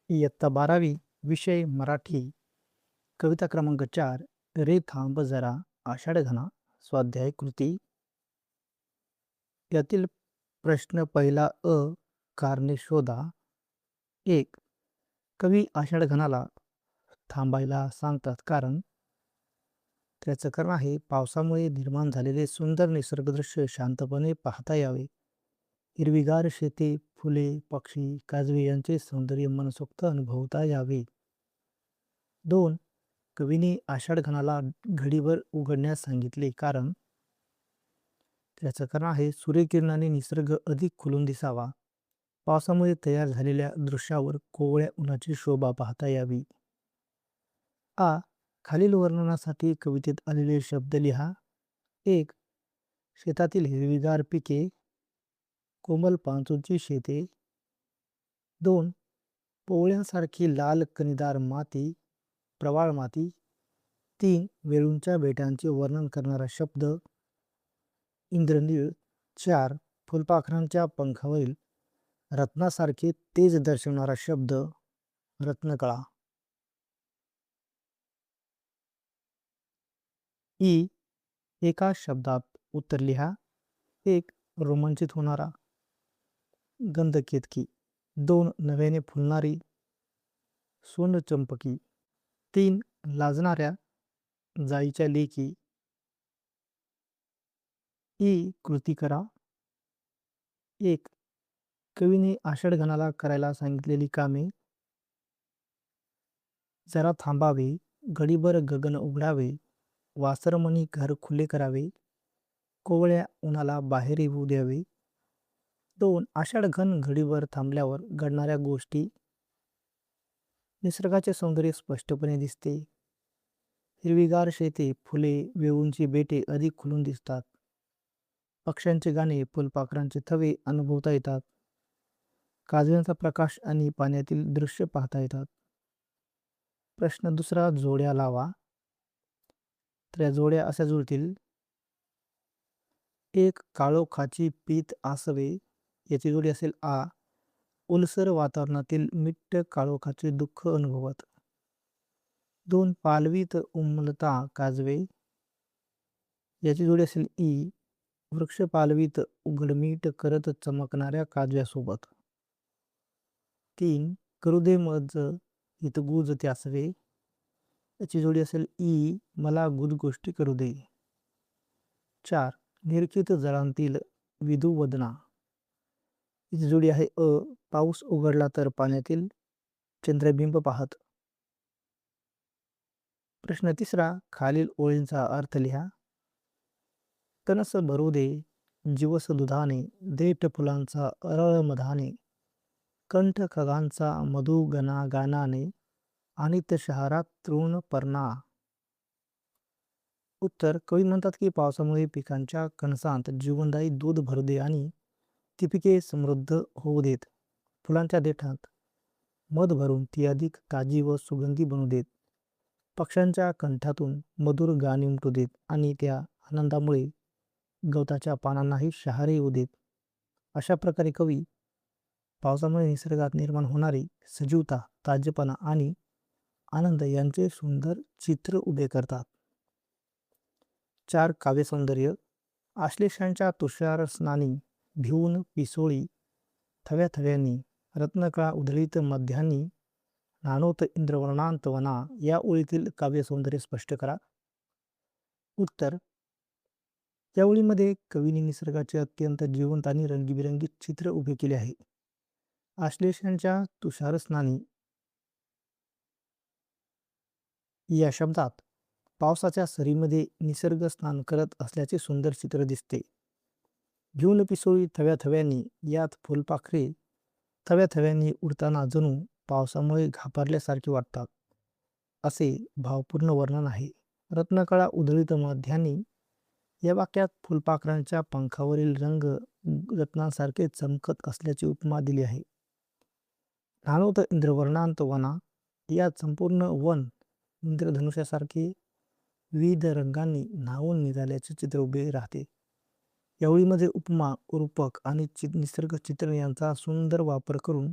इयत्ता 12वी विषय मराठी कविता क्रमांक 4 रे थांब जरा आषाढ घना स्वाध्याय कृती यातील प्रश्न पहिला कारणे शोधा. 1. कवी आषाढ घनाला थांबायला सांगतात कारण त्याचं कारण आहे पावसामुळे निर्माण झालेले सुंदर निसर्गदृश्य शांतपणे पाहता यावे. हिरवीगार शेते, फुले, पक्षी, काजवे यांचे सौंदर्य मनसोक्त अनुभवता यावे. 2. कवीने आषाढ घनाला घडीभर उघडण्यास सांगितले कारण त्याचं कारण आहे सूर्यकिरणाने निसर्ग अधिक खुलून दिसावा. पावसामुळे तयार झालेल्या दृश्यावर कोवळ्या उन्हाची शोभा पाहता यावी. खालील वर्णनासाठी कवितेत आलेले शब्द लिहा. 1. शेतातील हिरवीगार पिके, कोमल पांचूची शेते. 2. पोवळ्यांसारखी लाल कणीदार माती, प्रवाळ माती. 3. वेळूंच्या बेटांचे वर्णन करणारा शब्द इंद्रनीळ. 4. फुलपाखरांच्या पंखावरील रत्नासारखे तेज दर्शवणारा शब्द रत्नकळा. एका शब्दात उत्तर लिहा. 1. रोमांचित होणारा गंधकेतकी. 2. नव्याने फुलणारी सोनचंपकी. 3. लाजणाऱ्या जाईच्या लेकी. कृती करा. 1. कवीने आषाढ घनाला करायला सांगितलेली कामे. जरा थांबावे, घडीभर गगन उघडावे, वासरमणी घर खुले करावे, कोवळ्या उन्हाला बाहेर येऊ द्यावे. 2. आषाढ घन घडीभर थांबल्यावर घडणाऱ्या गोष्टी. निसर्गाचे सौंदर्य स्पष्टपणे दिसते. हिरवीगार शेते, फुले, वेळूंची बेटे अधिक खुलून दिसतात. पक्ष्यांचे गाणे, फुलपाखरांचे थवे अनुभवता येतात. काजव्यांचा प्रकाश आणि पाण्यातील दृश्य पाहता येतात. प्रश्न दुसरा, जोड्या लावा. तर या जोड्या अशा जुळतील. 1. काळोखाची पीत आसवे. याची जोडी असेल ओलसर वातावरणातील मिट्ट काळोखाचे दुःख अनुभवत. 2. पालवीत उमलता काजवे. याची जोडी असेल वृक्ष पालवीत उघडमीट करत चमकणाऱ्या काजव्यासोबत. 3. करू मज हितगुज त्यासवे. याची जोडी असेल मला गुज गोष्टी करू दे. 4. निरखित जळांतील विधुवदना. याची जोडी आहे पाऊस उघडला तर पाण्यातील चंद्रबिंब पाहत. प्रश्न तिसरा, खालील ओळींचा अर्थ लिहा. कणस भरू दे जीवस दुधाने, देठ फुलांचा अरळ मधाने, कंठ खगांचा मधु गना गानाने, आणित शहरात तृण पर्णा. उत्तर, कवी म्हणतात की पावसामुळे पिकांच्या कणसांत जीवनदायी दूध भरू दे आणि ती पिके समृद्ध होऊ देत. फुलांच्या देठात मध भरून ती अधिक ताजी व सुगंधी बनू देत. पक्ष्यांच्या कंठातून मधुर गाणी उमटू देत आणि त्या आनंदामुळे गवताच्या पानांनाही शहारे येऊ देत. अशा प्रकारे कवी पावसामुळे निसर्गात निर्माण होणारी सजीवता, ताजेपणा आणि आनंद यांचे सुंदर चित्र उभे करतात. 4. काव्यसौंदर्य. आश्लेषांच्या तुषार स्नानी, भिवून पिसोळी थव्याथव्यांनी, रत्नकळा उधळीत मध्यान्नी, नाणोत इंद्रवर्णांत वना. या ओळीतील काव्यसौंदर्य स्पष्ट करा. उत्तर, या ओळीमध्ये कवीने निसर्गाचे अत्यंत जिवंत आणि रंगीबिरंगी चित्र उभे केले आहे. आश्लेषांच्या तुषारस्नानी या शब्दात पावसाच्या सरीमध्ये निसर्ग स्नान करत असल्याचे सुंदर चित्र दिसते. भिवून पिसोळी थव्याथव्यांनी यात फुलपाखरे थव्याथव्यांनी उडताना जणू पावसामुळे घाबरल्यासारखे वाटतात असे भावपूर्ण वर्णन आहे. रत्नकळा उधळीत मध्यान्नी या वाक्यात फुलपाखरांच्या पंखावरील रंग रत्नांसारखे चमकत असल्याची उपमा दिली आहे. नाणोत इंद्रवर्णांत वना यात संपूर्ण वन इंद्रधनुष्यासारखे विविध रंगांनी न्हावून निघाल्याचे चित्र उभे राहते. या ओळीमध्ये उपमा, रूपक आणि निसर्ग चित्रण यांचा सुंदर वापर करून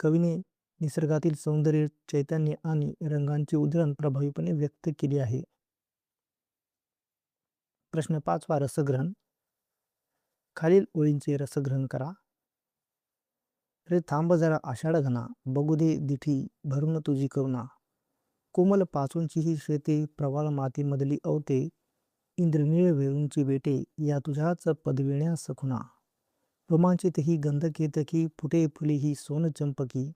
कवीने निसर्गातील सौंदर्य, चैतन्य आणि रंगांची उधळण प्रभावीपणे व्यक्त केली आहे. प्रश्न 5वा रसग्रहण. खालील ओळींचे रसग्रहण करा. रे थांब जरा आषाढ घना, बघू दे दिठी भरून तुझी करुणा. कोमल पाचूंची ही श्वेते, प्रवाळ मातीमधली अवते, इंद्रनीळ वेळूंची बेटे, या तुझ्याच पदविण्यास खुणा. रोमांचित ही गंध केतकी, फुटे फुले ही सोन चंपकी,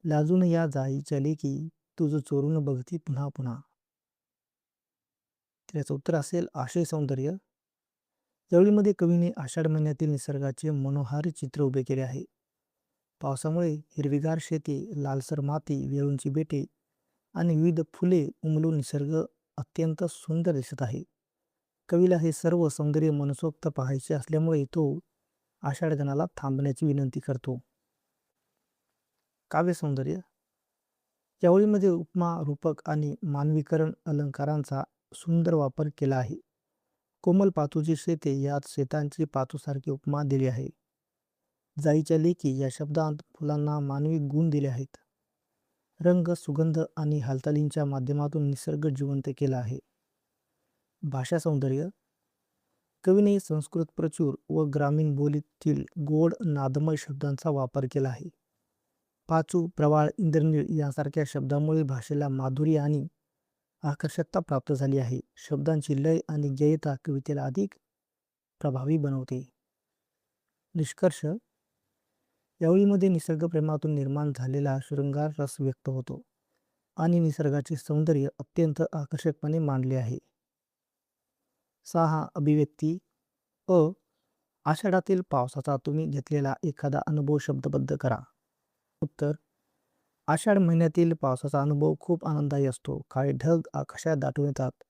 लाजून या जाईच्या लेकी, तुझ चोरून बघती पुन्हा पुन्हा. तर याचं उत्तर असेल आशय सौंदर्य. जवळीमध्ये कवीने आषाढ महिन्यातील निसर्गाचे मनोहारी चित्र उभे केले आहे. पावसामुळे हिरवीगार शेती, लालसर माती, वेळूंची बेटे आणि विविध फुले उमलून निसर्ग अत्यंत सुंदर दिसत आहे. कवीला हे सर्व सौंदर्य मनसोक्त पाहायचे असल्यामुळे तो आषाढ गणाला थांबण्याची विनंती करतो. काव्य सौंदर्य. या ओळीमध्ये उपमा, रूपक आणि मानवीकरण अलंकारांचा सुंदर वापर केला आहे. कोमल पातूची शेते यात शेतांची पातूसारखी उपमा दिली आहे. जाईच्या लेकी या शब्दांत फुलांना मानवी गुण दिले आहेत. रंग, सुगंध आणि हालचालींच्या माध्यमातून निसर्ग जिवंत केला आहे. भाषा सौंदर्य. कवीने संस्कृत प्रचूर व ग्रामीण बोलीतील गोड नादमय शब्दांचा वापर केला आहे. पाचू, प्रवाळ, इंद्रनीळ यांसारख्या शब्दांमुळे भाषेला माधुर्य आणि आकर्षकता प्राप्त झाली आहे. शब्दांची लय आणि गेयता कवितेला अधिक प्रभावी बनवते. निष्कर्ष. यावेळीमध्ये निसर्गप्रेमातून निर्माण झालेला शृंगार रस व्यक्त होतो आणि निसर्गाचे सौंदर्य अत्यंत आकर्षकपणे मांडले आहे. 6 अभिव्यक्ती. अ. आषाढातील पावसाचा तुम्ही घेतलेला एखादा अनुभव शब्दबद्ध करा. उत्तर. आषाढ महिन्यातील पावसाचा अनुभव खूप आनंददायी असतो. काळे ढग आकाशात दाटून येतात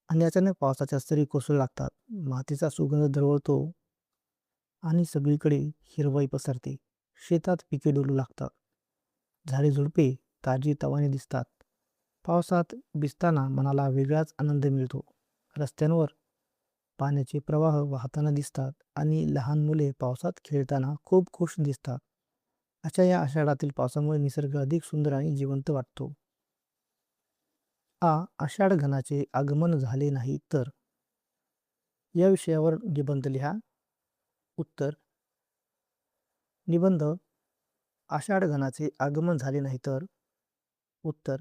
आणि अचानक पावसाच्या सरी कोसळू लागतात. मातीचा सुगंध दरवळतो आणि सगळीकडे हिरवाई पसरते. शेतात पिके डोलू लागतात. झाडे झुडपे ताजी तवाने दिसतात. पावसात भिजताना मनाला वेगळाच आनंद मिळतो. रस्त्यांवर पाण्याचे प्रवाह वाहताना दिसतात आणि लहान मुले पावसात खेळताना खूप खुश दिसतात. अशा या आषाढातील पावसामुळे निसर्ग अधिक सुंदर आणि जिवंत वाटतो. आषाढ घनाचे आगमन झाले नाही तर. या विषयावर निबंध लिहा. उत्तर. निबंध. आषाढ घनाचे आगमन झाले नाही तर. उत्तर.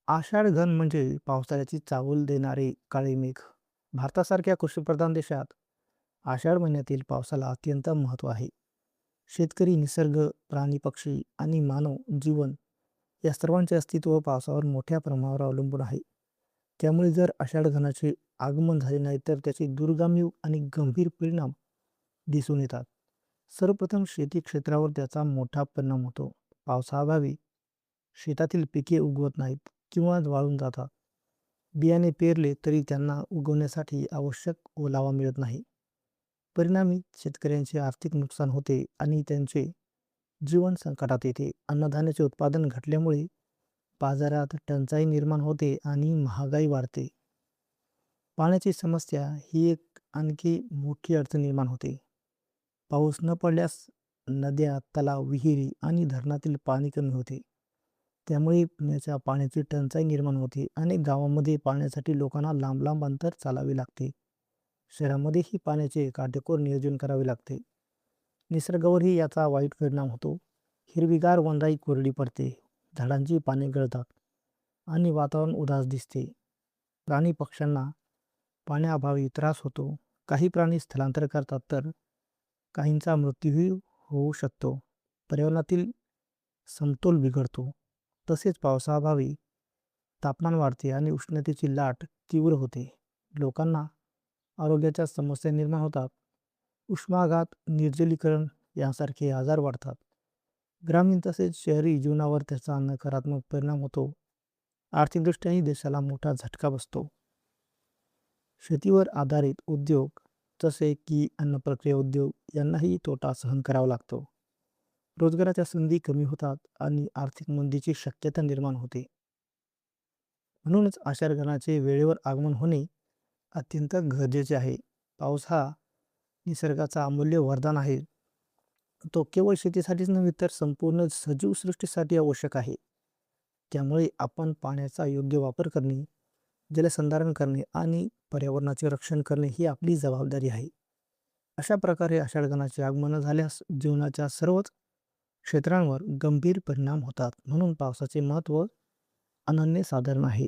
आषाढ घन म्हणजे पावसाळ्याची चाहूल देणारे काळे मेघ. भारतासारख्या कृषीप्रधान देशात आषाढ महिन्यातील पावसाला अत्यंत महत्त्व आहे. शेतकरी, निसर्ग, प्राणी, पक्षी आणि मानव जीवन या सर्वांचे अस्तित्व पावसावर मोठ्या प्रमाणावर अवलंबून आहे. त्यामुळे जर आषाढ घनाचे आगमन झाले नाही तर त्याचे दूरगामी आणि गंभीर परिणाम दिसून येतात. सर्वप्रथम शेती क्षेत्रावर त्याचा मोठा परिणाम होतो. पावसाअभावी शेतातील पिके उगवत नाहीत किंवा वाळून जातात. बियाणे पेरले तरी त्यांना उगवण्यासाठी आवश्यक ओलावा मिळत नाही. परिणामी शेतकऱ्यांचे आर्थिक नुकसान होते आणि त्यांचे जीवन संकटात येते. अन्नधान्याचे उत्पादन घटल्यामुळे बाजारात टंचाई निर्माण होते आणि महागाई वाढते. पाण्याची समस्या ही एक आणखी मोठी अडचण निर्माण होते. पाऊस न पडल्यास नद्या, तलाव, विहिरी आणि धरणातील पाणी कमी होते. त्यामुळे पिण्याच्या पाण्याची टंचाई निर्माण होते. अनेक गावांमध्ये पाण्यासाठी लोकांना लांब लांब अंतर चालावे लागते. शहरामध्येही पाण्याचे काटेकोर नियोजन करावे लागते. निसर्गावरही याचा वाईट परिणाम होतो. हिरवीगार वनराई कोरडी पडते, झाडांची पाने गळतात आणि वातावरण उदास दिसते. प्राणी पक्ष्यांना पाण्याअभावी त्रास होतो. काही प्राणी स्थलांतर करतात तर काहींचा मृत्यूही होऊ शकतो. पर्यावरणातील समतोल बिघडतो. तसेच पावसाअभावी तापमान वाढते आणि उष्णतेची लाट तीव्र होते. लोकांना आरोग्याच्या समस्या निर्माण होतात. उष्माघात, निर्जलीकरण यांसारखे आजार वाढतात. ग्रामीण तसेच शहरी जीवनावर त्याचा नकारात्मक परिणाम होतो. आर्थिकदृष्ट्याही देशाला मोठा झटका बसतो. शेतीवर आधारित उद्योग जसे की अन्न प्रक्रिया उद्योग यांनाही तोटा सहन करावा लागतो. रोजगाराच्या संधी कमी होतात आणि आर्थिक मंदीची शक्यता निर्माण होते. म्हणूनच आषाढ घनाचे वेळेवर आगमन होणे अत्यंत गरजेचे आहे. पाऊस हा निसर्गाचा अमूल्य वरदान आहे. तो केवळ शेतीसाठीच नव्हे तर संपूर्ण सजीव सृष्टीसाठी आवश्यक आहे. त्यामुळे आपण पाण्याचा योग्य वापर करणे, जलसंधारण करणे आणि पर्यावरणाचे रक्षण करणे ही आपली जबाबदारी आहे. अशा प्रकारे आषाढ आगमन झाल्यास जीवनाच्या सर्वच क्षेत्रांवर गंभीर परिणाम होतात. म्हणून पावसाचे महत्त्व अनन्यसाधारण आहे.